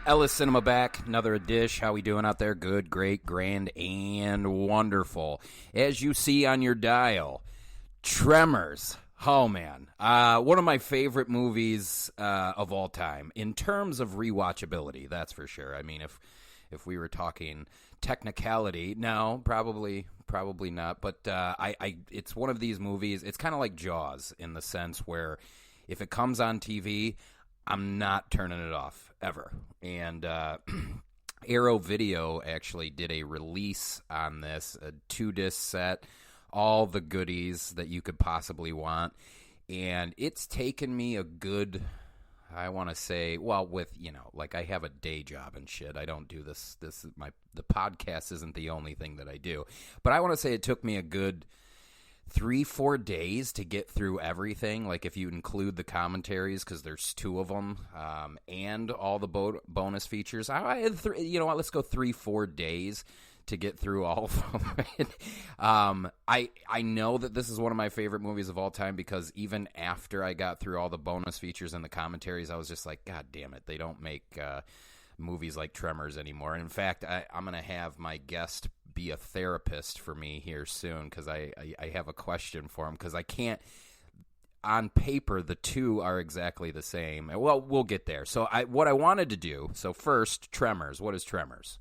Ellis Cinema back, another dish. How we doing out there? Good, great, grand, and wonderful. As you see on your dial, Tremors. Oh, man. One of my favorite movies of all time. In terms of rewatchability, that's for sure. I mean, if we were talking technicality, no, probably not. But it's one of these movies. It's kind of like Jaws in the sense where if it comes on TV, I'm not turning it off, ever. And Arrow Video actually did a release on this, a 2-disc set, all the goodies that you could possibly want. And it's taken me a good, I want to say, well, with, like I have a day job and shit. I don't do this. The podcast isn't the only thing that I do. But I want to say it took me a good 3-4 days to get through everything, like if you include the commentaries, because there's 2 of them, and all the bonus features. I had you know what, let's go 3-4 days to get through all of them. I know that this is one of my favorite movies of all time because even after I got through all the bonus features and the commentaries, I was just like, God damn it, they don't make movies like Tremors anymore. And in fact, I'm going to have my guest be a therapist for me here soon because I have a question for him because I can't, on paper, the 2 are exactly the same. Well, we'll get there. So what I wanted to do, so first, Tremors. What is Tremors?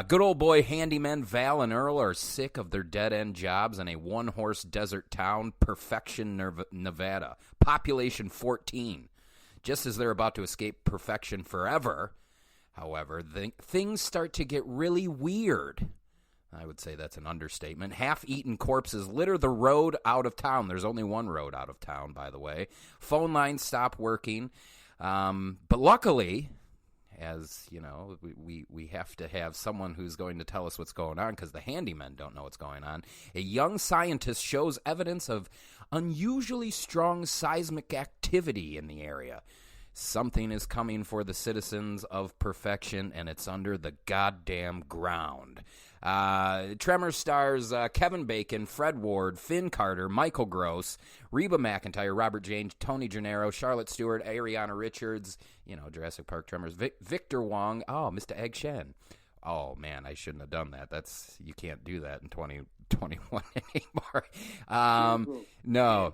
Good old boy handymen Val and Earl are sick of their dead-end jobs in a one-horse desert town, Perfection, Nevada. Population 14. Just as they're about to escape perfection forever, however, things start to get really weird. I would say that's an understatement. Half-eaten corpses litter the road out of town. There's only one road out of town, by the way. Phone lines stop working. But luckily, as you know, we have to have someone who's going to tell us what's going on because the handymen don't know what's going on. A young scientist shows evidence of unusually strong seismic activity in the area. Something is coming for the citizens of Perfection, and it's under the goddamn ground. Tremors stars Kevin Bacon, Fred Ward, Finn Carter, Michael Gross, Reba McEntire, Robert James, Tony Gennaro, Charlotte Stewart, Ariana Richards, Jurassic Park Tremors, Victor Wong, Mr. Egg Shen. Oh, man, I shouldn't have done that. You can't do that in 2021 anymore. No.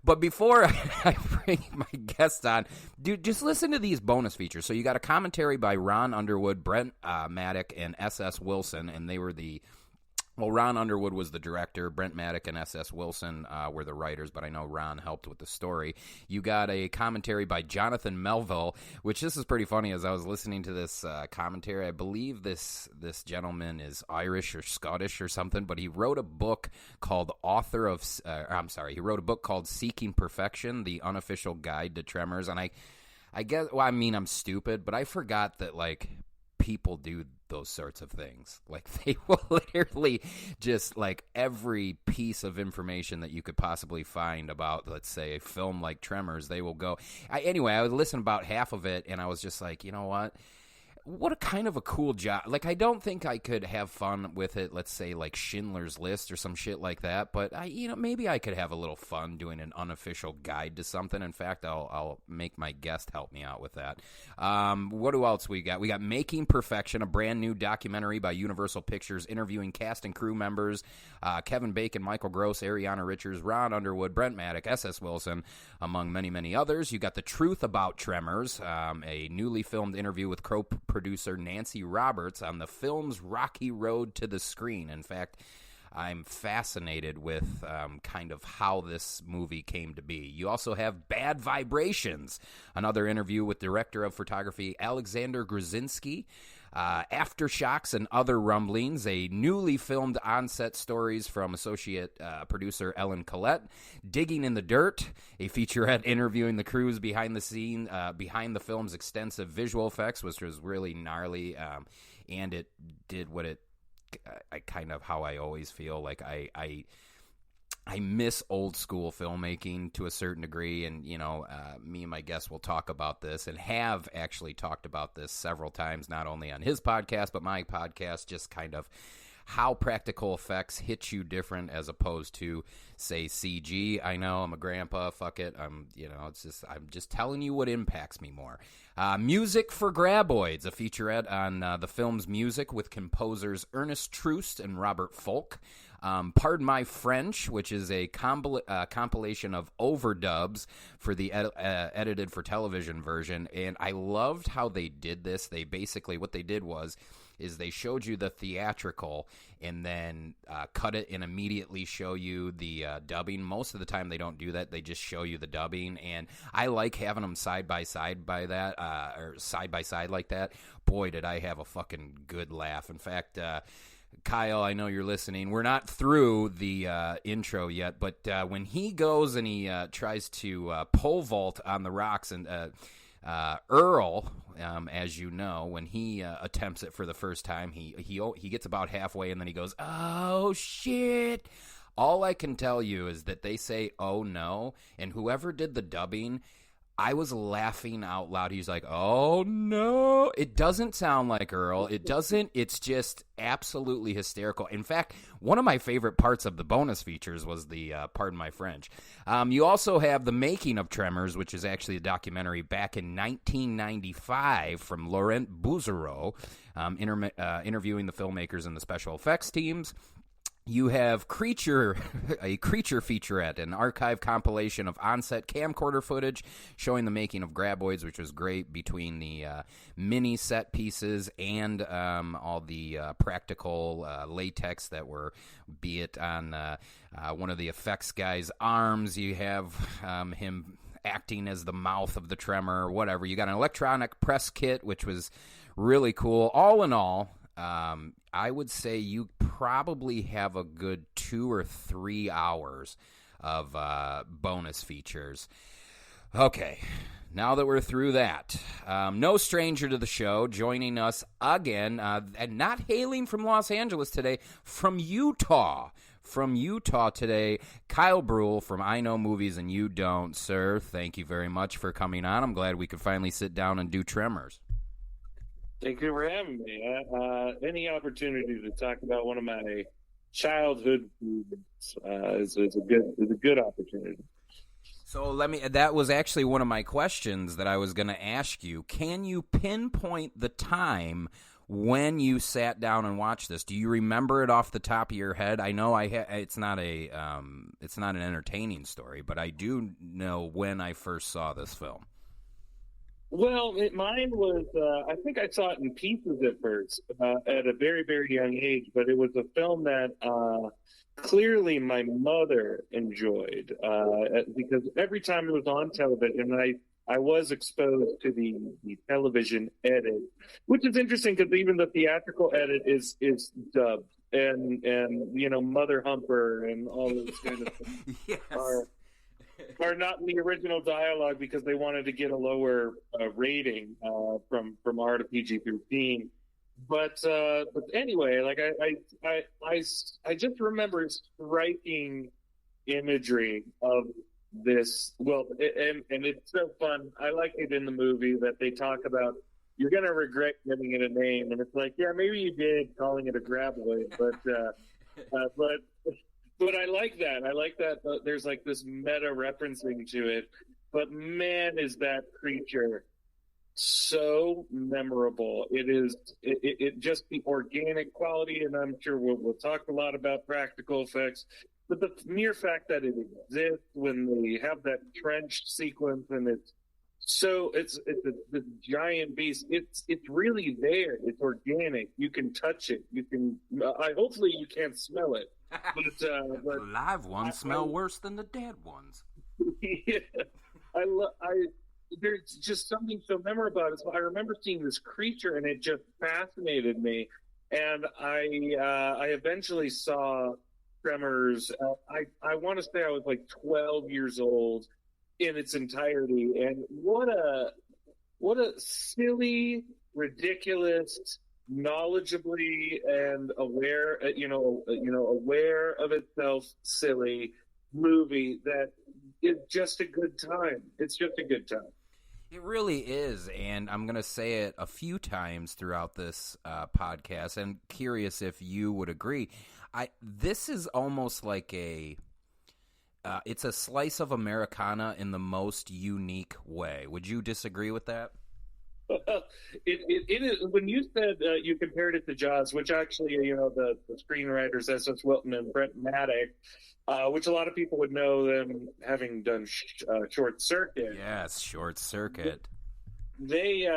But before I bring my guest on, dude, just listen to these bonus features. So you got a commentary by Ron Underwood, Brent Maddock, and S.S. Wilson, and they were Ron Underwood was the director. Brent Maddock and S.S. Wilson were the writers, but I know Ron helped with the story. You got a commentary by Jonathan Melville, which this is pretty funny. As I was listening to this commentary, I believe this gentleman is Irish or Scottish or something, but he wrote a book called he wrote a book called Seeking Perfection, The Unofficial Guide to Tremors. And I guess, well, I mean, I'm stupid, but I forgot that, like, people do those sorts of things. Like, they will literally just, like, every piece of information that you could possibly find about, let's say, a film like Tremors, they will go. Anyway, I would listen about half of it, and I was just like, you know what a kind of a cool job. Like, I don't think I could have fun with it, let's say, like Schindler's List or some shit like that, but maybe I could have a little fun doing an unofficial guide to something. In fact, I'll make my guest help me out with that. What else we got? We got Making Perfection, a brand new documentary by Universal Pictures interviewing cast and crew members, Kevin Bacon, Michael Gross, Ariana Richards, Ron Underwood, Brent Maddock, S.S. Wilson, among many, many others. You got The Truth About Tremors, a newly filmed interview with Crow producer Nancy Roberts on the film's rocky road to the screen. In fact, I'm fascinated with kind of how this movie came to be. You also have Bad Vibrations, another interview with director of photography Alexander Grzinski, Aftershocks and Other Rumblings, a newly filmed on-set stories from associate producer Ellen Collette, Digging in the Dirt, a featurette interviewing the crews behind the film's extensive visual effects, which was really gnarly, and it did what it, how I always feel like I miss old school filmmaking to a certain degree, and me and my guest will talk about this and have actually talked about this several times, not only on his podcast but my podcast, just kind of how practical effects hit you different as opposed to, say, CG. I know I'm a grandpa. Fuck it. I'm just telling you what impacts me more. Music for Graboids, a featurette on the film's music with composers Ernest Troost and Robert Folk. Pardon My French, which is a compilation of overdubs for the edited for television version. And I loved how they did this. They basically, what they did is they showed you the theatrical and then cut it and immediately show you the dubbing. Most of the time they don't do that. They just show you the dubbing. And I like having them side by side like that. Boy, did I have a fucking good laugh. In fact, Kyle, I know you're listening. We're not through the intro yet, but when he goes and he tries to pole vault on the rocks, and Earl, as you know, when he attempts it for the first time, he gets about halfway and then he goes, "Oh shit!" All I can tell you is that they say, "Oh no," and whoever did the dubbing, I was laughing out loud. He's like, "Oh no." It doesn't sound like Earl. It doesn't. It's just absolutely hysterical. In fact, one of my favorite parts of the bonus features was the Pardon My French. You also have the making of Tremors, which is actually a documentary back in 1995 from Laurent Bouzereau, interviewing the filmmakers and the special effects teams. You have a creature featurette, an archive compilation of on-set camcorder footage showing the making of Graboids, which was great, between the mini set pieces and all the practical latex that were, be it on one of the effects guys' arms. You have him acting as the mouth of the tremor, whatever. You got an electronic press kit, which was really cool. All in all, I would say you probably have a good 2 or 3 hours of bonus features. Okay, now that we're through that, no stranger to the show, joining us again, and not hailing from Los Angeles today, from Utah. From Utah today, Kyle Bruehl from I Know Movies and You Don't. Sir, thank you very much for coming on. I'm glad we could finally sit down and do Tremors. Thank you for having me. Any opportunity to talk about one of my childhood movies is a good opportunity. So that was actually one of my questions that I was going to ask you. Can you pinpoint the time when you sat down and watched this? Do you remember it off the top of your head? I know it's not an entertaining story, but I do know when I first saw this film. Well, mine was, I think I saw it in pieces at first, at a very, very young age, but it was a film that clearly my mother enjoyed, because every time it was on television, I was exposed to the television edit, which is interesting because even the theatrical edit is dubbed, and Mother Humper and all those kind of things Yes. are not in the original dialogue because they wanted to get a lower rating from R to PG-13. But anyway, like I just remember striking imagery of this. Well, and it's so fun. I like it in the movie that they talk about you're gonna regret giving it a name, and it's like, yeah, maybe you did calling it a graboid, but I like that. I like that there's like this meta referencing to it. But man, is that creature so memorable. It just the organic quality, and I'm sure we'll talk a lot about practical effects. But the mere fact that it exists when they have that trench sequence, and it's a giant beast. It's really there. It's organic. You can touch it. You can. Hopefully you can't smell it. But The live ones smell worse than the dead ones. Yeah, there's just something so memorable about it. So I remember seeing this creature, and it just fascinated me. And I eventually saw Tremors. I want to say I was like 12 years old in its entirety, and what a silly, ridiculous, knowledgeably and aware, aware of itself, silly movie that is just a good time. It's just a good time. It really is, and I'm going to say it a few times throughout this podcast, and curious if you would agree. This is almost like it's a slice of Americana in the most unique way. Would you disagree with that? It is when you said you compared it to Jaws, which actually the screenwriters S.S. Wilton and Brent Maddock, which a lot of people would know them having done Short Circuit. Yes, Short Circuit. They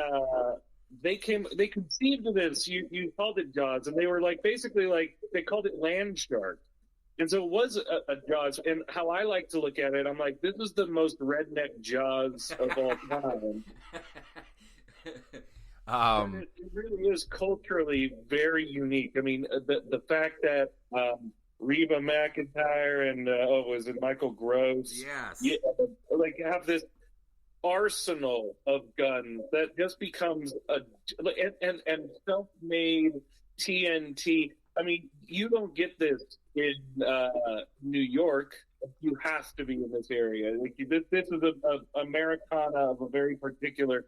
conceived of this. You called it Jaws, and they were like basically like they called it Land Shark. And so it was a Jaws. And how I like to look at it, I'm like, this is the most redneck Jaws of all time. It really is culturally very unique. I mean, the fact that Reba McEntire and was it Michael Gross? Yes, like have this arsenal of guns that just becomes and self-made TNT. I mean, you don't get this in New York. You have to be in this area. Like this is a Americana of a very particular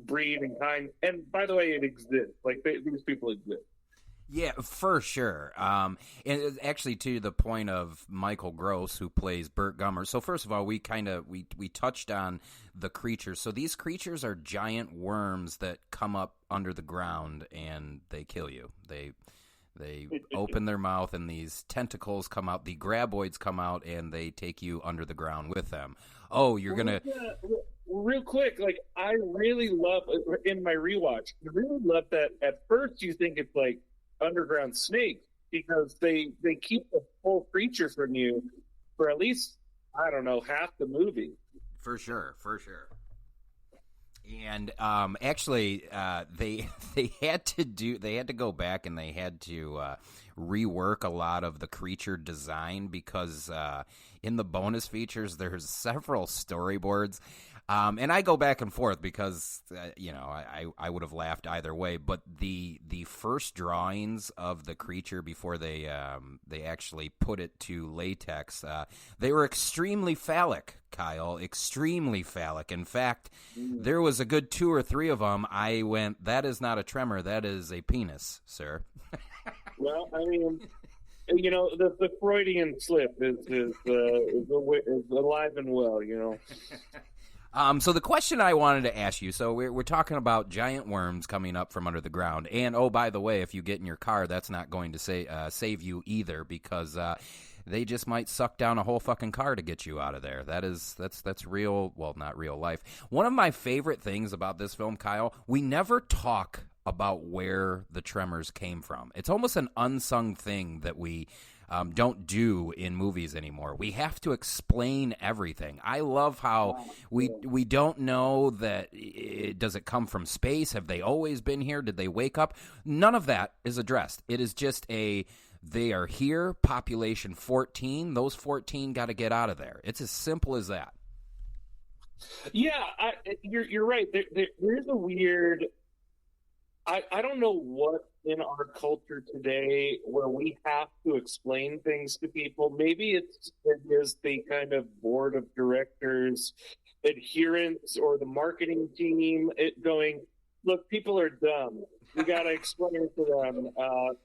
breed and kind. And by the way, it exists. Like these people exist. Yeah, for sure. And actually, to the point of Michael Gross, who plays Burt Gummer. So first of all, we touched on the creatures. So these creatures are giant worms that come up under the ground and they kill you. They open their mouth and these tentacles come out. The graboids come out and they take you under the ground with them. Oh, you're gonna. Real quick, like I really love in my rewatch. I really love that. At first, you think it's like underground snakes because they keep the whole creature from you for at least I don't know half the movie. For sure. And actually, they had to go back and they had to rework a lot of the creature design because in the bonus features there's several storyboards. And I go back and forth because, I would have laughed either way. But the first drawings of the creature before they actually put it to latex, they were extremely phallic, Kyle. Extremely phallic. In fact, there was a good 2 or 3 of them. I went, that is not a tremor. That is a penis, sir. Well, I mean, the Freudian slip is alive and well, So the question I wanted to ask you, so we're talking about giant worms coming up from under the ground, and oh, by the way, if you get in your car, that's not going to save you either because they just might suck down a whole fucking car to get you out of there. That's real, well, not real life. One of my favorite things about this film, Kyle, we never talk about where the Tremors came from. It's almost an unsung thing that we don't do in movies anymore. We have to explain everything. I love how we don't know that does it come from space? Have they always been here? Did they wake up? None of that is addressed. It is just they are here, population 14. Those 14 got to get out of there. It's as simple as that. Yeah, you're right. There's a weird. I don't know what in our culture today where we have to explain things to people. Maybe it is the kind of board of directors adherence or the marketing team going, look, people are dumb. We got to explain it to them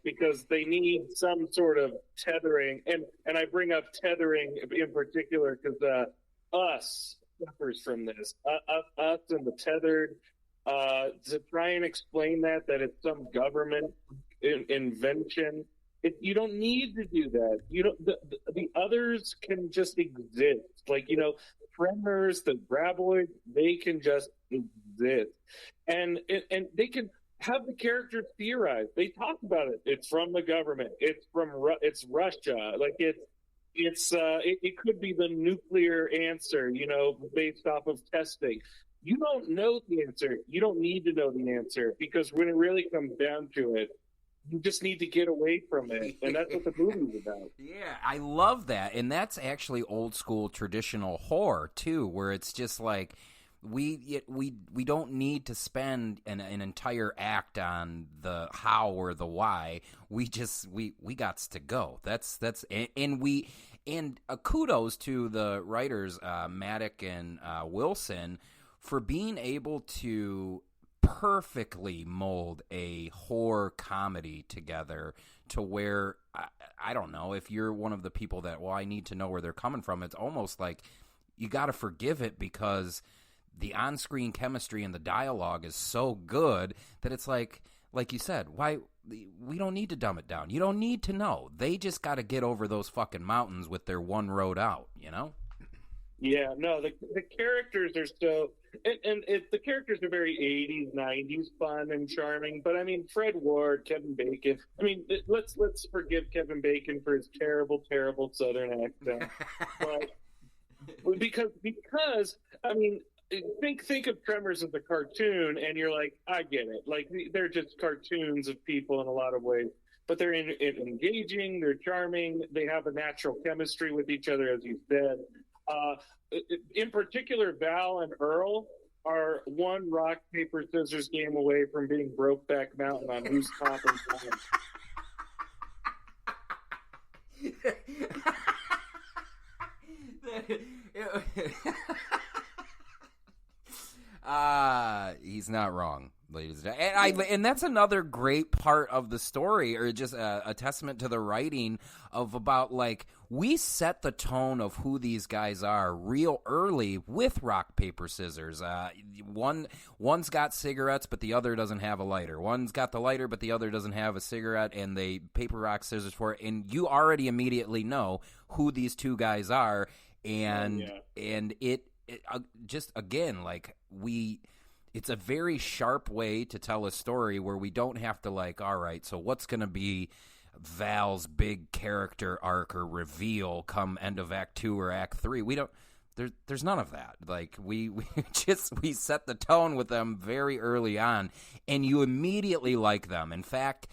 because they need some sort of tethering. And I bring up tethering in particular because us suffers from this. Us and the tethered. To try and explain that it's some government invention, you don't need to do that. You don't. The others can just exist. Like Tremors, the Graboid, they can just exist, and they can have the characters theorize. They talk about it. It's from the government. It's Russia. Like it could be the nuclear answer. Based off of testing. You don't know the answer. You don't need to know the answer because when it really comes down to it, you just need to get away from it, and that's what the movie's about. Yeah, I love that, and that's actually old school traditional horror too, where it's just like we don't need to spend an entire act on the how or the why. We got to go. That's and kudos to the writers Maddock and Wilson for being able to perfectly mold a horror comedy together to where, I don't know, if you're one of the people that, well, I need to know where they're coming from, it's almost like you got to forgive it because the on-screen chemistry and the dialogue is so good that it's like you said, why we don't need to dumb it down. You don't need to know. They just got to get over those fucking mountains with their one road out, you know? Yeah, no, the characters are so, the characters are very 80s, 90s fun and charming. But I mean, Fred Ward, Kevin Bacon. I mean, let's forgive Kevin Bacon for his terrible, terrible Southern accent. But because I mean, think of Tremors as a cartoon, and you're like, I get it. Like they're just cartoons of people in a lot of ways. But they're engaging, they're charming, they have a natural chemistry with each other, as you said. In particular, Val and Earl are one rock, paper, scissors game away from being Brokeback Mountain on who's top and he's not wrong, ladies and gentlemen. And that's another great part of the story, or just a testament to the writing of about, like, we set the tone of who these guys are real early with rock, paper, scissors. One's got cigarettes, but the other doesn't have a lighter. One's got the lighter, but the other doesn't have a cigarette, and they paper, rock, scissors for it. And you already immediately know who these two guys are, and it just, again, like, it's a very sharp way to tell a story where we don't have to, like, all right, so what's going to be Val's big character arc or reveal come end of Act 2 or Act 3? We don't. There's none of that. Like, we set the tone with them very early on, and you immediately like them. In fact,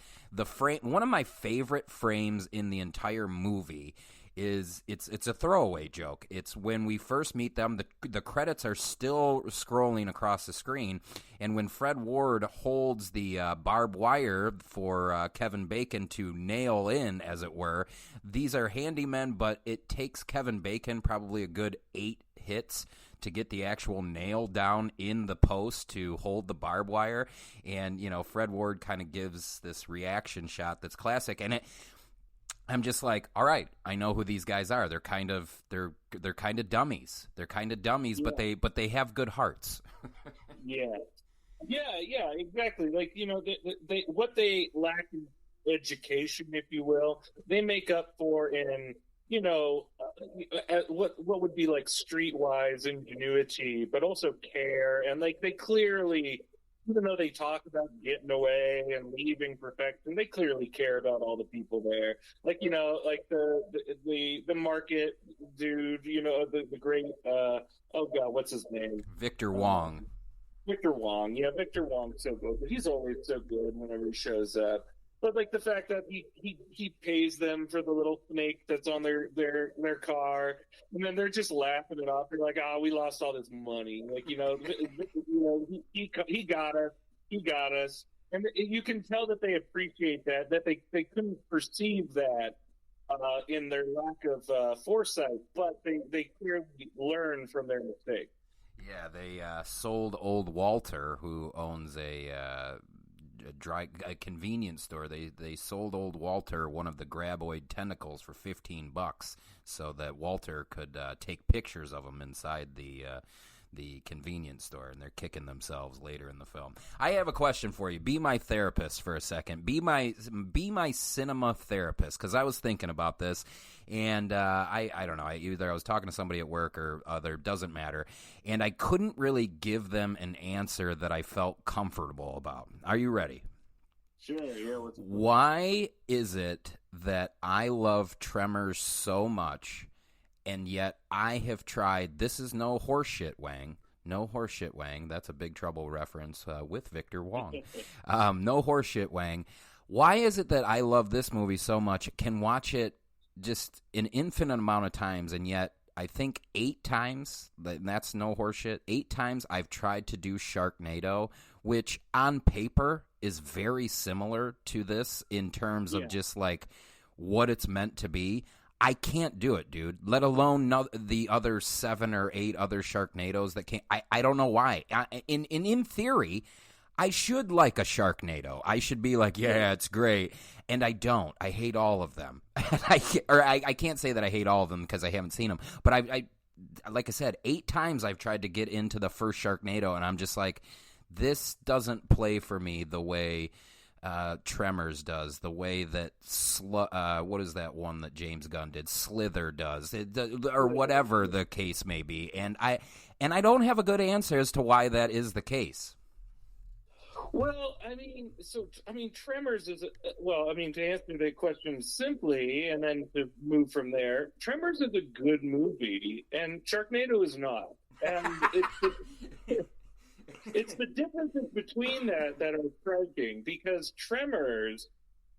one of my favorite frames in the entire movie is it's a throwaway joke. It's when we first meet them, the credits are still scrolling across the screen, and when Fred Ward holds the barbed wire for Kevin Bacon to nail in, as it were, these are handymen, but it takes Kevin Bacon probably a good 8 hits to get the actual nail down in the post to hold the barbed wire. And, you know, Fred Ward kind of gives this reaction shot that's classic, and I'm just like, all right, I know who these guys are. They're kind of dummies. They're kind of dummies, yeah. but they have good hearts. Yeah, exactly. Like, you know, they what they lack in education, if you will, they make up for in, you know, what would be like streetwise ingenuity, but also care. And like they clearly, even though they talk about getting away and leaving perfection, they clearly care about all the people there. Like, you know, like the market dude, you know, the great oh god, what's his name? Victor Wong. Victor Wong. Yeah, Victor Wong's so good. But he's always so good whenever he shows up. But like the fact that he pays them for the little snake that's on their car, and then they're just laughing it off. They're like, "Oh, we lost all this money." Like, you know, he got us, and you can tell that they appreciate that they couldn't perceive that in their lack of foresight, but they clearly learn from their mistake. Yeah, they sold old Walter, who owns a convenience store. They sold old Walter one of the graboid tentacles for $15 so that Walter could take pictures of him inside the convenience store, and they're kicking themselves later in the film. I have a question for you. Be my therapist for a second. Be my cinema therapist, because I was thinking about this, and I don't know. Either I was talking to somebody at work or other, doesn't matter, and I couldn't really give them an answer that I felt comfortable about. Are you ready? Sure, yeah. Why is it that I love Tremors so much, and yet I have tried, this is no horseshit, Wang. No horseshit, Wang. That's a Big Trouble reference with Victor Wong. No horseshit, Wang. Why is it that I love this movie so much, can watch it just an infinite amount of times, and yet I think 8 times, and that's no horseshit, 8 times I've tried to do Sharknado, which on paper is very similar to this in terms of just like what it's meant to be. I can't do it, dude. Let alone the other 7 or 8 other Sharknadoes that can't. I don't know why. In theory, I should like a Sharknado. I should be like, yeah, it's great. And I don't. I hate all of them. I can't say that I hate all of them because I haven't seen them. But I like I said, 8 times I've tried to get into the first Sharknado, and I'm just like, this doesn't play for me the way Tremors does, the way that what is that one that James Gunn did? Slither does, or whatever the case may be. And I don't have a good answer as to why that is the case. Well, Tremors is to answer the question simply, and then to move from there, Tremors is a good movie, and Sharknado is not, and it's the differences between that are striking, because Tremors,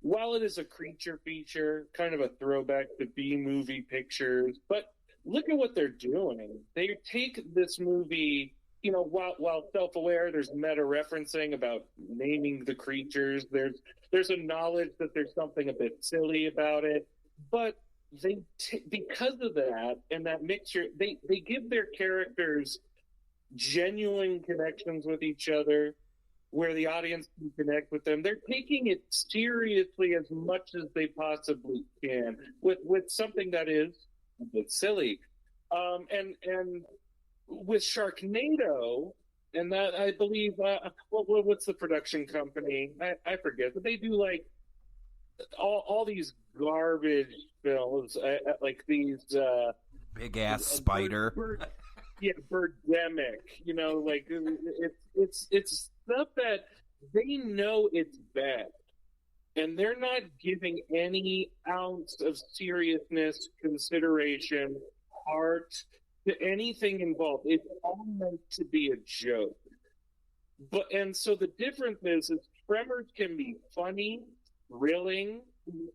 while it is a creature feature, kind of a throwback to B-movie pictures, but look at what they're doing. They take this movie, while self-aware, there's meta-referencing about naming the creatures. There's a knowledge that there's something a bit silly about it, but because of that and that mixture, they give their characters genuine connections with each other, where the audience can connect with them. They're taking it seriously as much as they possibly can with something that is a bit silly, and with Sharknado, and that I believe, what's the production company? I forget, but they do like all these garbage films, like these big ass spider. Birdemic. Like it's stuff that they know it's bad, and they're not giving any ounce of seriousness, consideration, heart to anything involved. It's all meant to be a joke. And so the difference is Tremors can be funny, thrilling,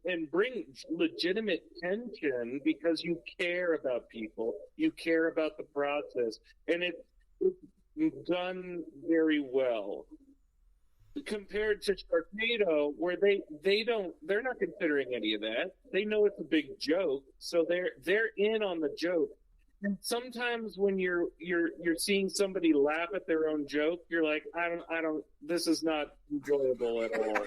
and bring legitimate tension because you care about people, you care about the process, and it's done very well. Compared to Sharknado, where they're not considering any of that. They know it's a big joke, so they're in on the joke. And sometimes when you're seeing somebody laugh at their own joke, you're like, I don't. This is not enjoyable at all.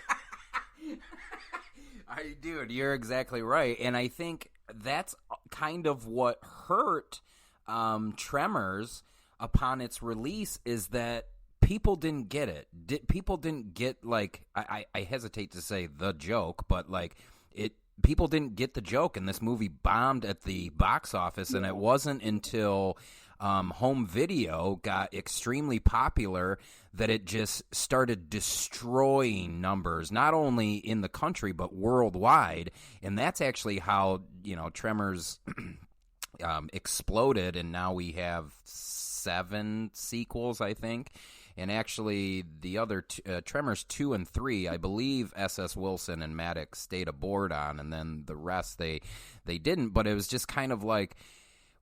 Dude, you're exactly right, and I think that's kind of what hurt Tremors upon its release, is that people didn't get it. People didn't get, like, I hesitate to say the joke, but like people didn't get the joke, and this movie bombed at the box office. And it wasn't until home video got extremely popular that it just started destroying numbers, not only in the country but worldwide. And that's actually how Tremors exploded, and now we have 7 sequels, I think. And actually, the other Tremors 2 and 3, I believe S.S. Wilson and Maddox stayed aboard on, and then the rest they didn't. But it was just kind of like,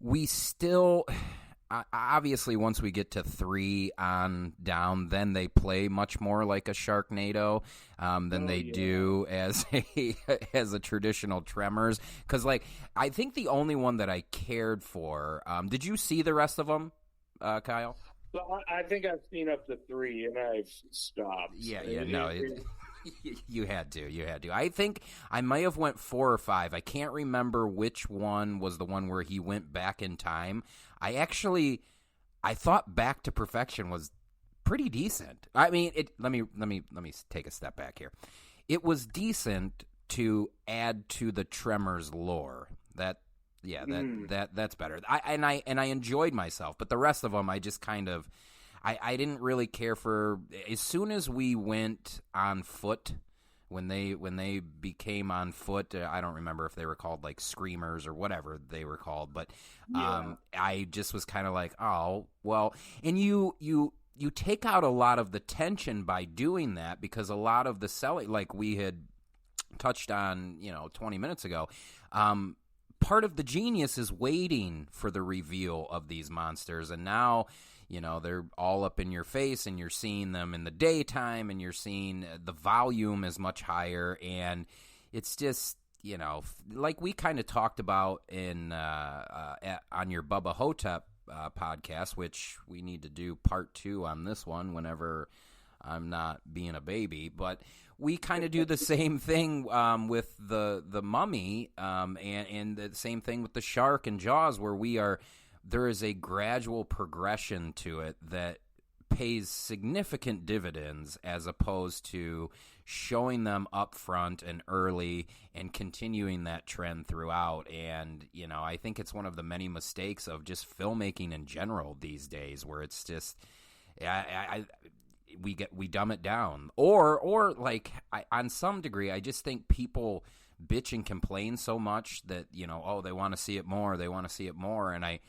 we still, obviously, once we get to 3 on down, then they play much more like a Sharknado than they do as a traditional Tremors. Because, like, I think the only one that I cared for, did you see the rest of them, Kyle? Well, I think I've seen up to 3, and I've stopped. You had to. I think I may have went 4 or 5. I can't remember which one was the one where he went back in time. I thought Back to Perfection was pretty decent. I mean, let me take a step back here. It was decent to add to the Tremors lore. That's better. I enjoyed myself, but the rest of them I just kind of I didn't really care for. As soon as we went on foot, when they became on foot, I don't remember if they were called like Screamers or whatever they were called, but I just was kind of like, oh well. And you take out a lot of the tension by doing that, because a lot of the selling, like we had touched on 20 minutes ago, part of the genius is waiting for the reveal of these monsters. And now, they're all up in your face, and you're seeing them in the daytime, and you're seeing the volume is much higher. And it's just, like we kind of talked about on your Bubba Hotep podcast, which we need to do part 2 on this one whenever I'm not being a baby. But we kind of do the same thing with the Mummy, and the same thing with the Shark and Jaws, where there is a gradual progression to it that pays significant dividends, as opposed to showing them up front and early and continuing that trend throughout. And I think it's one of the many mistakes of just filmmaking in general these days, where it's just we dumb it down, or like on some degree I just think people bitch and complain so much that they want to see it more, and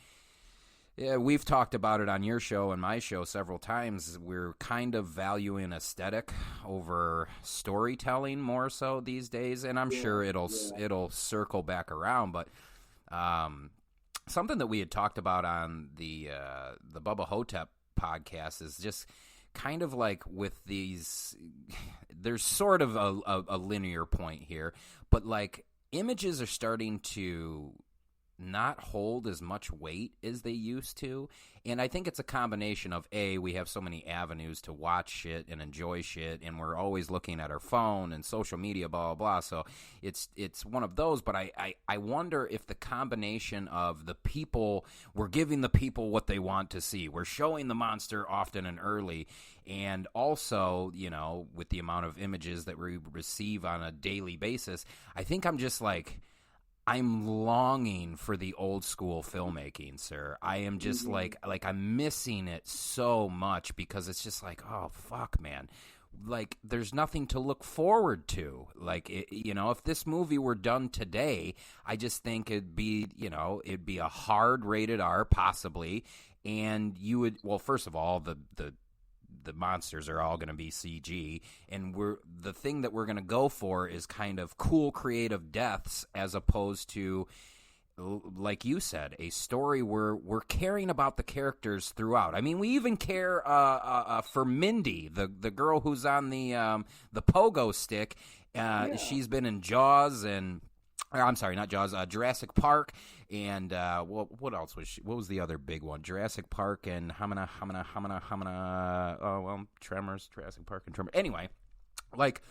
we've talked about it on your show and my show several times. We're kind of valuing aesthetic over storytelling more so these days, and I'm sure it'll circle back around. But something that we had talked about on the Bubba Hotep podcast is just kind of like with these. There's sort of a linear point here, but like images are starting to not hold as much weight as they used to. And I think it's a combination of we have so many avenues to watch shit and enjoy shit, and we're always looking at our phone and social media, blah, blah, blah. So it's one of those. But I wonder if the combination of we're giving the people what they want to see. We're showing the monster often and early. And also, with the amount of images that we receive on a daily basis, I think I'm longing for the old school filmmaking, sir. I am just like I'm missing it so much, because it's just like, oh fuck, man. Like there's nothing to look forward to. Like if this movie were done today, I just think it'd be a hard rated R possibly, and you would, well, first of all, the monsters are all going to be CG, and the thing that we're going to go for is kind of cool creative deaths, as opposed to, like you said, a story where we're caring about the characters throughout. I mean, we even care for Mindy, the girl who's on the pogo stick. She's been in Jaws and I'm sorry, not Jaws, Jurassic Park, and what else was she? What was the other big one? Jurassic Park and Tremors, Jurassic Park and Tremors. Anyway, like,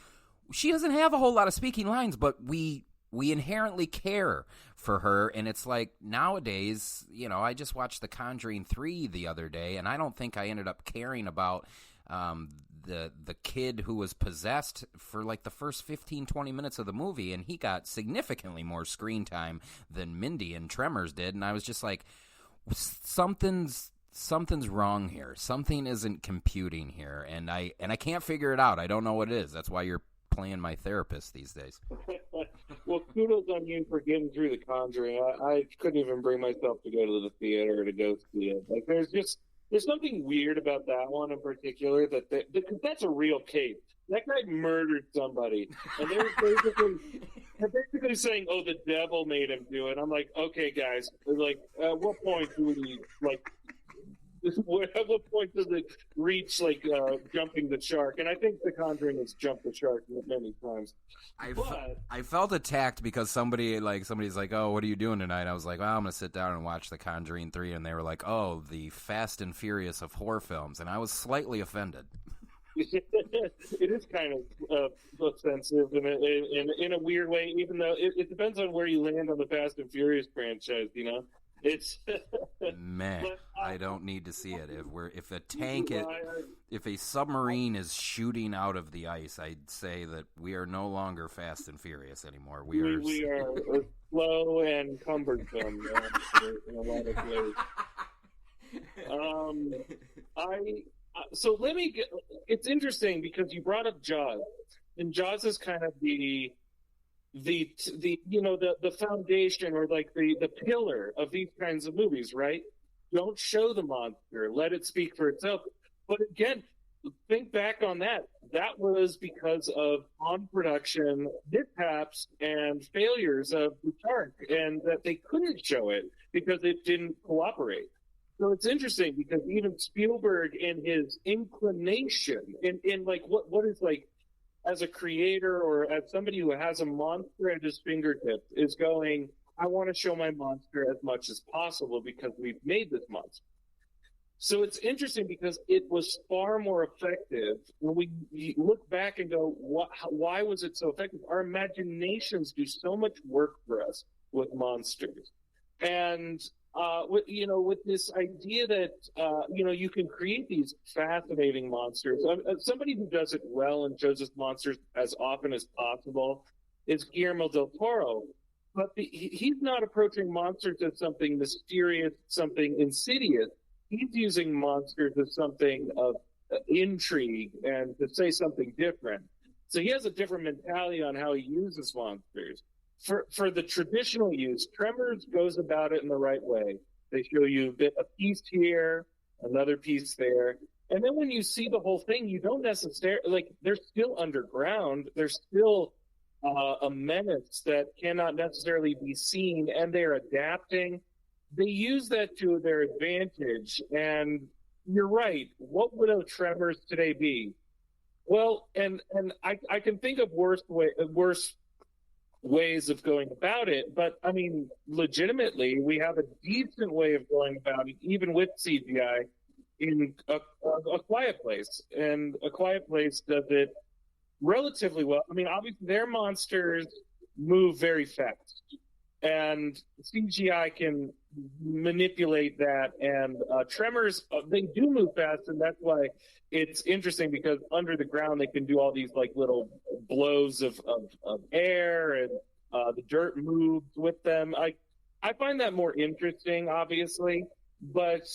she doesn't have a whole lot of speaking lines, but we inherently care for her, and it's like nowadays, I just watched The Conjuring 3 the other day, and I don't think I ended up caring about the kid who was possessed for like the first 15-20 minutes of the movie, and he got significantly more screen time than Mindy and Tremors did, and I was just like, something's wrong here. Something isn't computing here, and I can't figure it out. I don't know what it is. That's why you're playing my therapist these days. Well, kudos on you for getting through The Conjuring. I couldn't even bring myself to go to the theater to go see it. Like, there's something weird about that one in particular, because that's a real case. That guy murdered somebody, and they're basically saying, "Oh, the devil made him do it." I'm like, okay, guys, like, at what point do we at what point does it reach jumping the shark? And I think The Conjuring has jumped the shark many times. I felt attacked because somebody's like, "Oh, what are you doing tonight?" I was like, "Well, I'm going to sit down and watch The Conjuring 3," and they were like, "Oh, the Fast and Furious of horror films," and I was slightly offended. It is kind of offensive in a weird way, even though it depends on where you land on the Fast and Furious franchise. It's man, I don't need to see it. If a submarine is shooting out of the ice, I'd say that we are no longer Fast and Furious anymore. We are slow and cumbersome in a lot of ways. So let me get. It's interesting because you brought up Jaws, and Jaws is kind of the foundation, or like the pillar of these kinds of movies, right? Don't show the monster, let it speak for itself. But again, think back on that. That was because of on production mishaps and failures of the shark, and that they couldn't show it because it didn't cooperate. So it's interesting because even Spielberg, in his inclination, in like what is like as a creator or as somebody who has a monster at his fingertips, is going, I want to show my monster as much as possible because we've made this monster. So it's interesting because it was far more effective when we look back and go, why was it so effective? Our imaginations do so much work for us with monsters. And with this idea that you can create these fascinating monsters. Somebody who does it well and shows us monsters as often as possible is Guillermo del Toro. But he's not approaching monsters as something mysterious, something insidious. He's using monsters as something of intrigue and to say something different. So he has a different mentality on how he uses monsters. For the traditional use, Tremors goes about it in the right way. They show you a piece here, another piece there. And then when you see the whole thing, you don't necessarily, like, they're still underground. They're still a menace that cannot necessarily be seen, and they're adapting. They use that to their advantage. And you're right. What would a Tremors today be? Well, and I can think of worse ways of going about it, but I mean, legitimately, we have a decent way of going about it, even with CGI, in a Quiet Place. And A Quiet Place does it relatively well. I mean, obviously, their monsters move very fast, and CGI can manipulate that. And Tremors, they do move fast, and that's why it's interesting, because under the ground they can do all these like little blows of air, and the dirt moves with them. I find that more interesting, obviously. But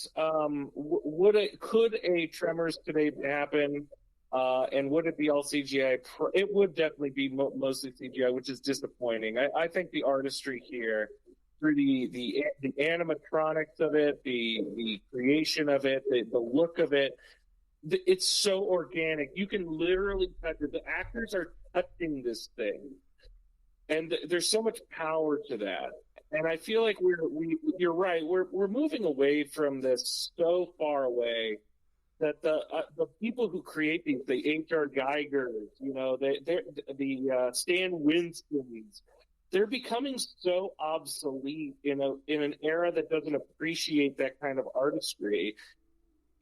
could a Tremors today happen? And would it be all CGI? It would definitely be mostly CGI, which is disappointing. I think the artistry here, through the animatronics of it, the creation of it, the look of it, it's so organic. You can literally touch it. The actors are touching this thing, and there's so much power to that. And I feel like you're right. We're moving away from this so far away that the people who create these, the H.R. Geigers, the Stan Winstons, they're becoming so obsolete in an era that doesn't appreciate that kind of artistry.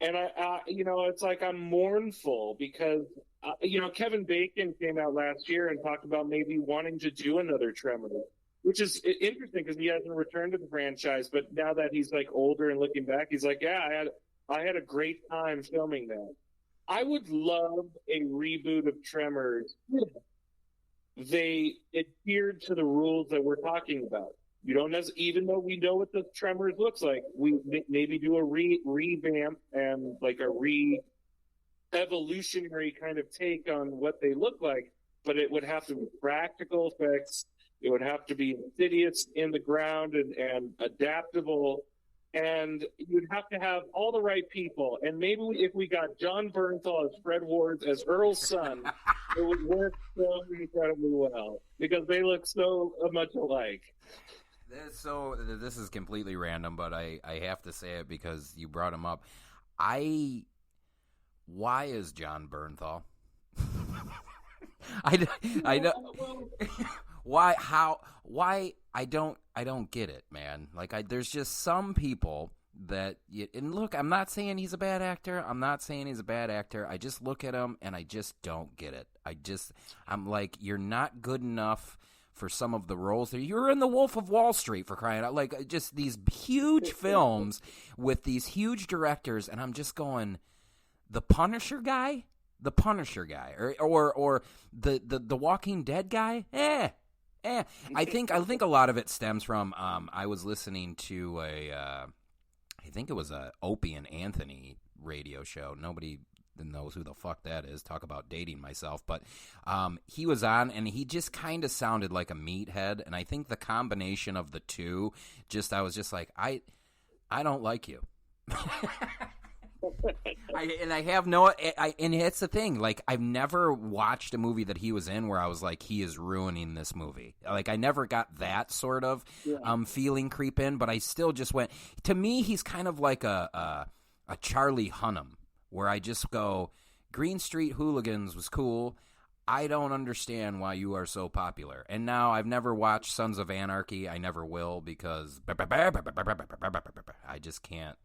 And it's like I'm mournful because Kevin Bacon came out last year and talked about maybe wanting to do another Tremor, which is interesting because he hasn't returned to the franchise. But now that he's like older and looking back, he's like, yeah, I had a great time filming that. I would love a reboot of Tremors. They adhered to the rules that we're talking about. You don't even though we know what the Tremors looks like, we maybe do a revamp and like a evolutionary kind of take on what they look like. But it would have to be practical effects. It would have to be insidious in the ground and adaptable. And you'd have to have all the right people. And maybe if we got John Bernthal as Fred Ward as Earl's son, it would work so incredibly well because they look so much alike. So this is completely random, but I have to say it because you brought him up. Why is John Bernthal? I know. Why? How? Why? I don't get it, man. Like, there's just some people that, and look, I'm not saying he's a bad actor. I just look at him and I just don't get it. I'm like, you're not good enough for some of the roles there. You're in The Wolf of Wall Street, for crying out. Like, just these huge films with these huge directors, and I'm just going, the Punisher guy, or the Walking Dead guy, I think a lot of it stems from I was listening to I think it was a Opie and Anthony radio show. Nobody knows who the fuck that is. Talk about dating myself. But he was on, and he just kind of sounded like a meathead. And I think the combination of the two, I was just like, I don't like you. And it's the thing, like, I've never watched a movie that he was in where I was like, he is ruining this movie. Like, I never got that sort of feeling creep in, but I still just went, to me, he's kind of like a Charlie Hunnam, where I just go, Green Street Hooligans was cool. I don't understand why you are so popular. And now I've never watched Sons of Anarchy. I never will because I just can't.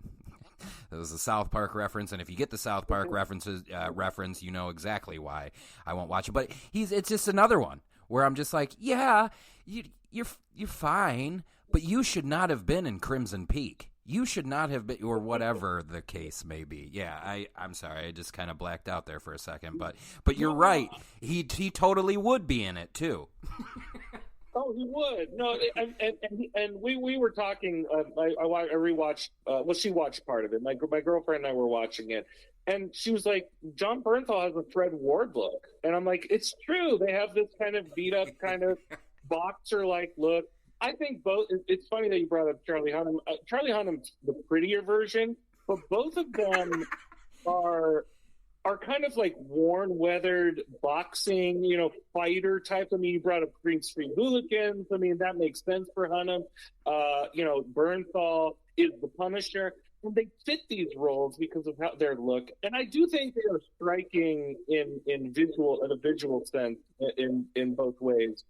It was a South Park reference, and if you get the South Park reference, you know exactly why I won't watch it. But it's just another one where I'm just like, yeah, you're fine, but you should not have been in Crimson Peak. You should not have been, or whatever the case may be. Yeah, I'm sorry, I just kind of blacked out there for a second, but you're right. He totally would be in it too. Oh, he would. No, and we were talking. I rewatched. Well, she watched part of it. My girlfriend and I were watching it, and she was like, "John Bernthal has a Fred Ward look," and I'm like, "It's true. They have this kind of beat up, kind of boxer like look." I think both. It's funny that you brought up Charlie Hunnam. Charlie Hunnam's the prettier version, but both of them are kind of like worn, weathered boxing, fighter type. I mean, you brought up Green Street Hooligans. I mean, that makes sense for Hunnam. Bernthal is the Punisher, and they fit these roles because of how their look. And I do think they are striking in a visual sense in both ways.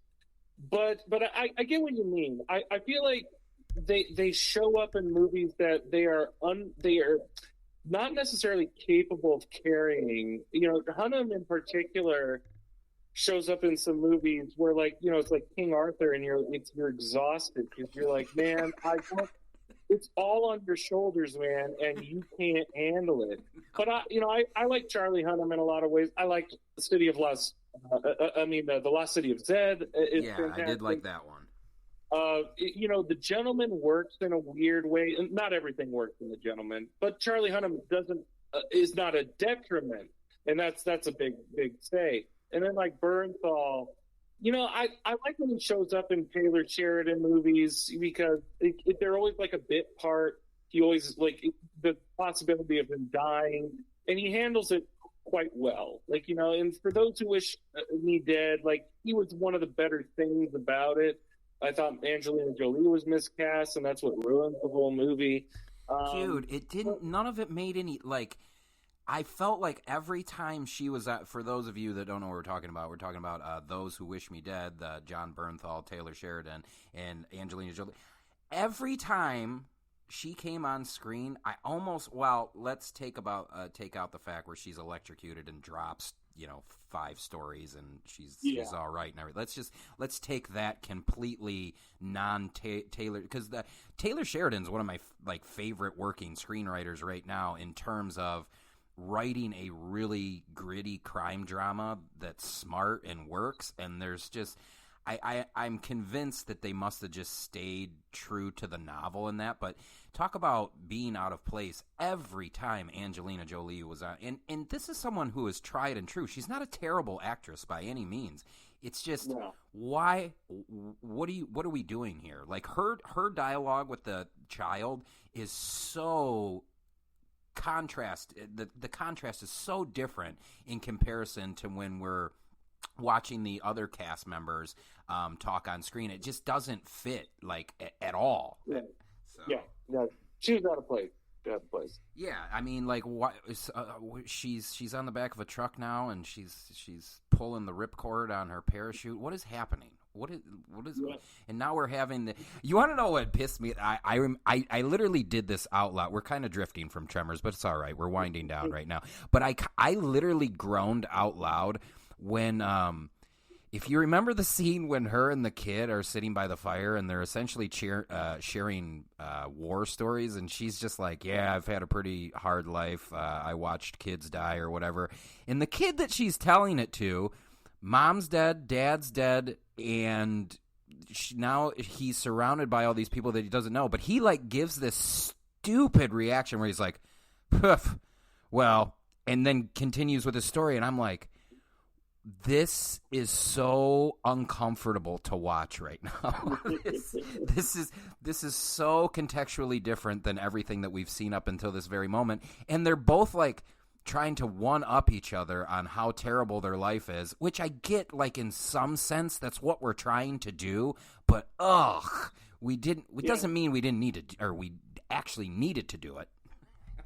But I get what you mean. I feel like they show up in movies that they are not necessarily capable of carrying. Hunnam in particular shows up in some movies where, it's like King Arthur, and you're exhausted because you're like, man, it's all on your shoulders, man, and you can't handle it. But I like Charlie Hunnam in a lot of ways. I like the City of Lost. The Lost City of Zed. Yeah, fantastic. I did like that one. The Gentleman works in a weird way, and not everything works in The Gentleman, but Charlie Hunnam is not a detriment, and that's a big say. And then like Bernthal, I like when he shows up in Taylor Sheridan movies because they're always like a bit part. He always the possibility of him dying, and he handles it quite well. And for those who wish me dead, he was one of the better things about it. I thought Angelina Jolie was miscast, and that's what ruined the whole movie. Dude, it didn't. None of it made any. I felt like every time she was at. For those of you that don't know what we're talking about Those Who Wish Me Dead, John Bernthal, Taylor Sheridan, and Angelina Jolie. Every time she came on screen, I almost. Well, let's take out the fact where she's electrocuted and drops 5 stories and she's all right and everything. Let's take that completely non-Taylor, because the Taylor Sheridan's one of my favorite working screenwriters right now in terms of writing a really gritty crime drama that's smart and works. And there's just I'm convinced that they must have just stayed true to the novel in that. But talk about being out of place every time Angelina Jolie was on. And this is someone who is tried and true. She's not a terrible actress by any means. It's just why? What are we doing here? Her dialogue with the child is so contrast. The contrast is so different in comparison to when we're watching the other cast members talk on screen. It just doesn't fit at all. Yeah. So. Yeah. She was out of place. Yeah, I mean, what? She's on the back of a truck now, and she's pulling the ripcord on her parachute. What is happening? What is? Yeah. And now we're having the. You want to know what pissed me? I literally did this out loud. We're kind of drifting from Tremors, but it's all right. We're winding down right now. But I literally groaned out loud when if you remember the scene when her and the kid are sitting by the fire and they're essentially sharing war stories, and she's just like, yeah, I've had a pretty hard life. I watched kids die or whatever. And the kid that she's telling it to, mom's dead, dad's dead, and now he's surrounded by all these people that he doesn't know. But he gives this stupid reaction where he's like, poof, well, and then continues with his story. And I'm like, this is so uncomfortable to watch right now. This is so contextually different than everything that we've seen up until this very moment. And they're both trying to one up each other on how terrible their life is, which I get in some sense that's what we're trying to do. But we didn't. It doesn't mean we didn't need to, or we actually needed to do it.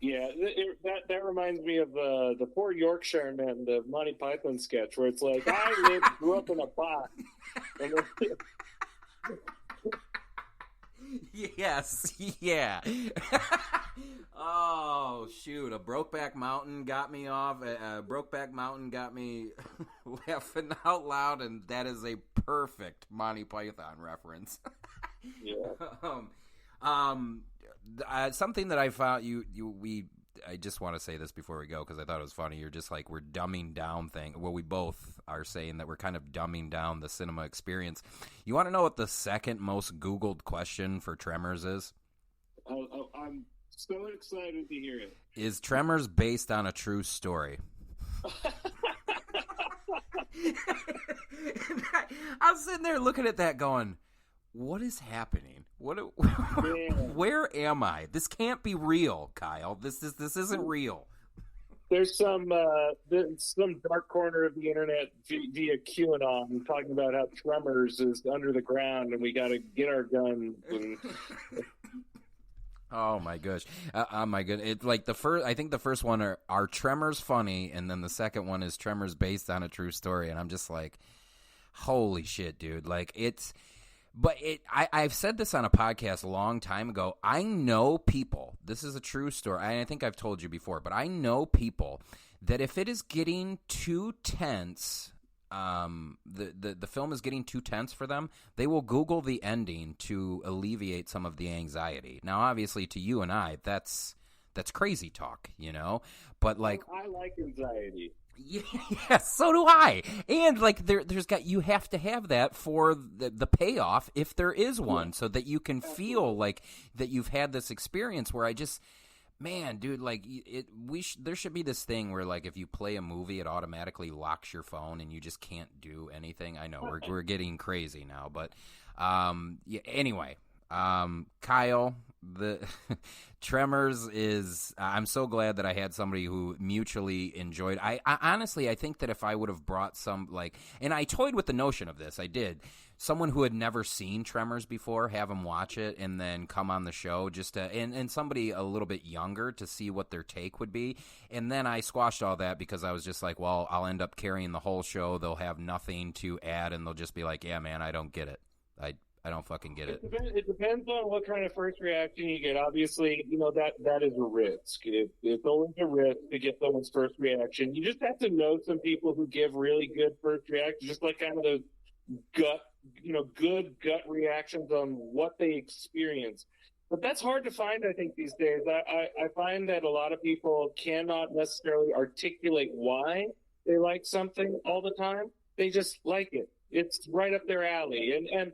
Yeah, that reminds me of the Poor Yorkshireman, the Monty Python sketch, where it's like grew up in a box, and then, Yes, yeah. Oh shoot! A Brokeback Mountain got me off. Brokeback Mountain got me laughing out loud, and that is a perfect Monty Python reference. yeah. Something that I found I just want to say this before we go because I thought it was funny. You're just like, we're dumbing down thing. Well, we both are saying that we're kind of dumbing down the cinema experience. You want to know what the second most Googled question for Tremors is? I'm so excited to hear it. Is Tremors based on a true story? I'm sitting there looking at that going, what is happening? Where am I? This can't be real, Kyle. This isn't real. There's some dark corner of the internet via QAnon talking about how Tremors is under the ground and we got to get our guns. And... Oh my gosh! Oh my goodness! It's like I think the first one are Tremors funny, and then the second one is Tremors based on a true story, and I'm just like, holy shit, dude! Like it's. But I've said this on a podcast a long time ago. I know people, this is a true story, I think I've told you before, but I know people that if it is getting too tense, the film is getting too tense for them, they will Google the ending to alleviate some of the anxiety. Now, obviously, to you and I, that's crazy talk, you know? But like, I like anxiety. Yeah, so do I. And like you have to have that for the payoff if there is one, so that you can feel like that you've had this experience where man, dude, like there should be this thing where like if you play a movie, it automatically locks your phone and you just can't do anything. I know we're getting crazy now, but yeah. Anyway, Kyle, the Tremors is I'm so glad that I had somebody who mutually enjoyed. I honestly, I think that if I would have brought some, like, and I toyed with the notion of this, I did, someone who had never seen Tremors before, have them watch it and then come on the show just to, and somebody a little bit younger to see what their take would be. And then I squashed all that because I was just like, well, I'll end up carrying the whole show. They'll have nothing to add and they'll just be like, yeah, man, I don't get it. I don't fucking get it. It depends on what kind of first reaction you get. Obviously, you know, that is a risk. It's always a risk to get someone's first reaction. You just have to know some people who give really good first reactions, just like kind of those good gut reactions on what they experience. But that's hard to find, I think, these days. I find that a lot of people cannot necessarily articulate why they like something all the time. They just like it. It's right up their alley. And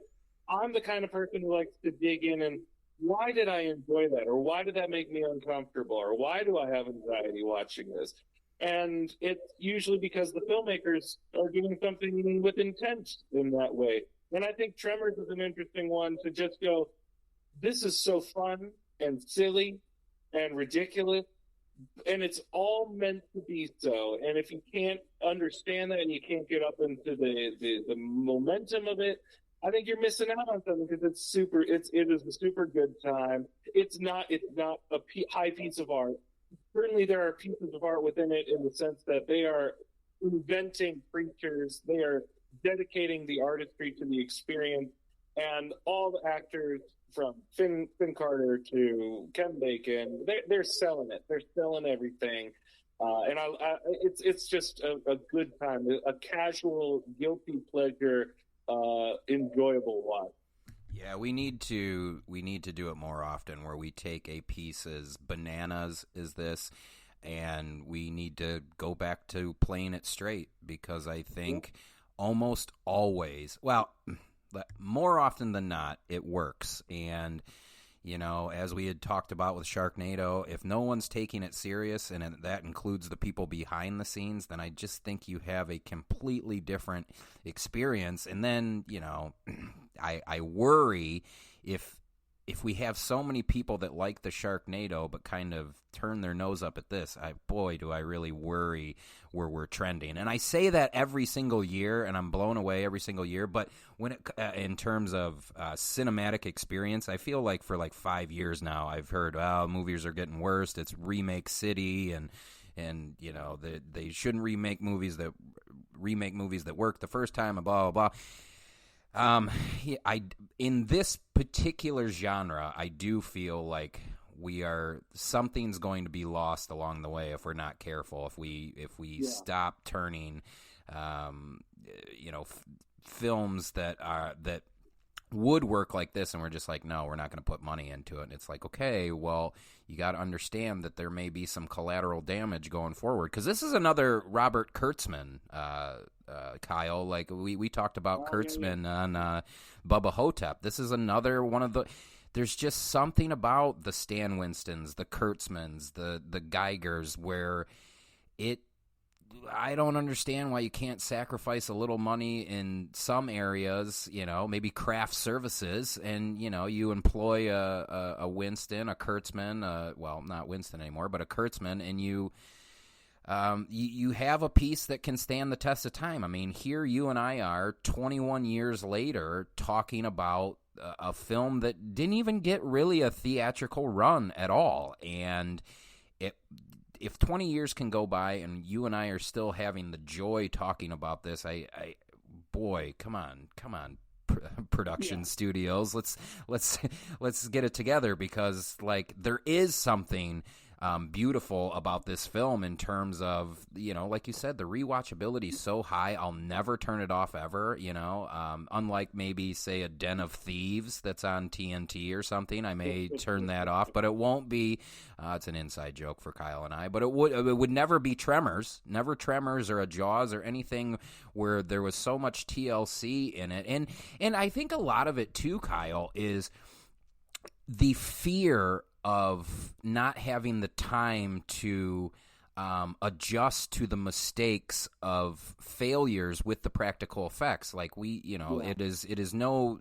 I'm the kind of person who likes to dig in and why did I enjoy that? Or why did that make me uncomfortable? Or why do I have anxiety watching this? And it's usually because the filmmakers are doing something with intent in that way. And I think Tremors is an interesting one to just go, this is so fun and silly and ridiculous. And it's all meant to be so. And if you can't understand that and you can't get up into the momentum of it, I think you're missing out on something because it is a super good time. It's not a high piece of art. Certainly there are pieces of art within it in the sense that they are inventing creatures. They are dedicating the artistry to the experience, and all the actors from Finn Carter to Kevin Bacon, they're selling it. They're selling everything. And it's just a good time, a casual, guilty pleasure, enjoyable watch. Yeah, we need to do it more often where we take a piece as bananas as this and we need to go back to playing it straight because I think almost always, well, more often than not, it works. And, you know, as we had talked about with Sharknado, if no one's taking it serious, and that includes the people behind the scenes, then I just think you have a completely different experience. And then, you know, I worry if if we have so many people that like the Sharknado but kind of turn their nose up at this, boy, do I really worry where we're trending. And I say that every single year, and I'm blown away every single year. But when it, in terms of cinematic experience, I feel like for like 5 years now, I've heard, well, movies are getting worse. It's remake city, and you know they shouldn't remake movies that work the first time, and blah blah blah. In this particular genre, I do feel like something's going to be lost along the way if we're not careful. If we stop turning, films that would work like this, and we're just like, no, we're not going to put money into it. And it's like, okay, well, you got to understand that there may be some collateral damage going forward, because this is another Robert Kurtzman. Kyle, like we talked about Kurtzman on Bubba Hotep. This is another one of the. There's just something about the Stan Winstons, the Kurtzmans, the Geigers, where I don't understand why you can't sacrifice a little money in some areas, maybe craft services, and, you employ a Winston, a Kurtzman, well, not Winston anymore, but a Kurtzman, and you have a piece that can stand the test of time. I mean, here you and I are 21 years later talking about a film that didn't even get really a theatrical run at all. And if 20 years can go by and you and I are still having the joy talking about this, boy, come on, production studios, let's get it together, because like there is something beautiful about this film in terms of, like you said, the rewatchability is so high, I'll never turn it off ever, unlike maybe, say, a Den of Thieves that's on TNT or something. I may turn that off, but it won't be, it's an inside joke for Kyle and I, but it would never be Tremors, never Tremors or a Jaws or anything where there was so much TLC in it. And I think a lot of it too, Kyle, is the fear of not having the time to adjust to the mistakes of failures with the practical effects. Like it is not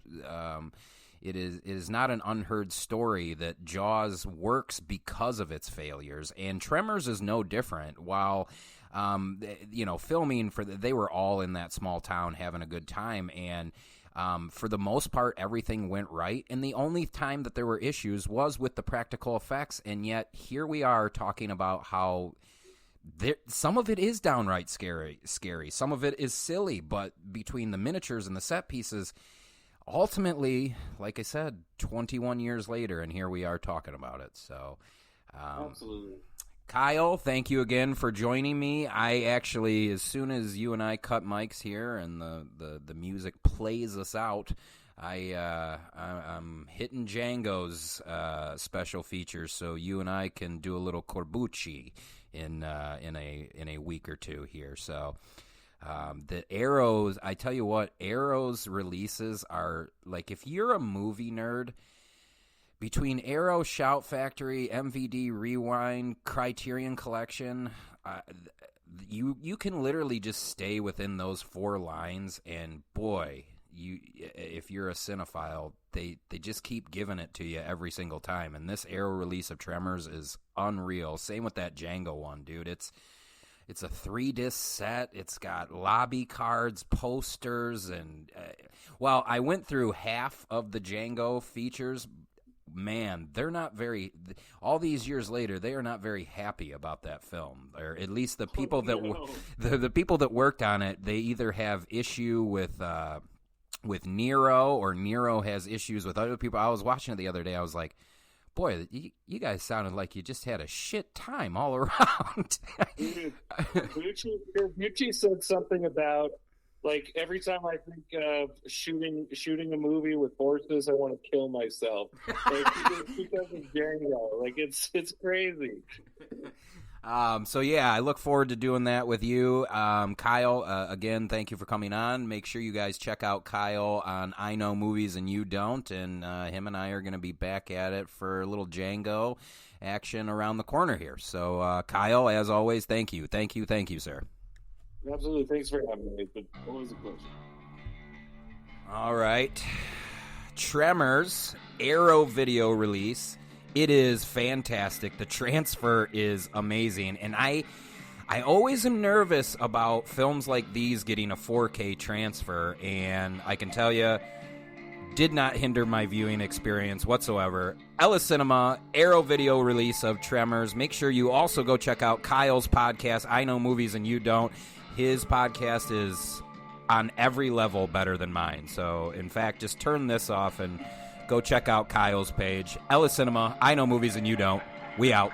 an unheard story that Jaws works because of its failures, and Tremors is no different. While filming they were all in that small town having a good time, and for the most part, everything went right, and the only time that there were issues was with the practical effects, and yet here we are talking about how some of it is downright scary. Some of it is silly, but between the miniatures and the set pieces, ultimately, like I said, 21 years later, and here we are talking about it. So, absolutely. Kyle, thank you again for joining me. I actually, as soon as you and I cut mics here and the music plays us out, I'm hitting Django's special features, so you and I can do a little Corbucci in a week or two here. So the Arrows, I tell you what, Arrow's releases are like, if you're a movie nerd, between Arrow, Shout Factory, MVD, Rewind, Criterion Collection, you can literally just stay within those 4 lines, and boy, if you're a cinephile, they just keep giving it to you every single time. And this Arrow release of Tremors is unreal. Same with that Django one, dude. It's a 3-disc set. It's got lobby cards, posters, and well, I went through half of the Django features. Man, they're not very. All these years later, they are not very happy about that film, or at least the people the people that worked on it. They either have issue with Nero, or Nero has issues with other people. I was watching it the other day. I was like, boy, you guys sounded like you just had a shit time all around. Mucci said something about, like, every time I think of shooting a movie with horses, I want to kill myself. Like, because of Django. Like, it's crazy. So yeah, I look forward to doing that with you. Kyle, again, thank you for coming on. Make sure you guys check out Kyle on I Know Movies and You Don't, and him and I are going to be back at it for a little Django action around the corner here. So Kyle, as always, thank you, sir. Absolutely. Thanks for having me. It's been always a pleasure. All right. Tremors Arrow video release. It is fantastic. The transfer is amazing, and I always am nervous about films like these getting a 4K transfer, and I can tell you, did not hinder my viewing experience whatsoever. Ella Cinema, Arrow video release of Tremors. Make sure you also go check out Kyle's podcast, I Know Movies and You Don't. His podcast is on every level better than mine. So, in fact, just turn this off and go check out Kyle's page. Ella Cinema, I Know Movies and You Don't. We out.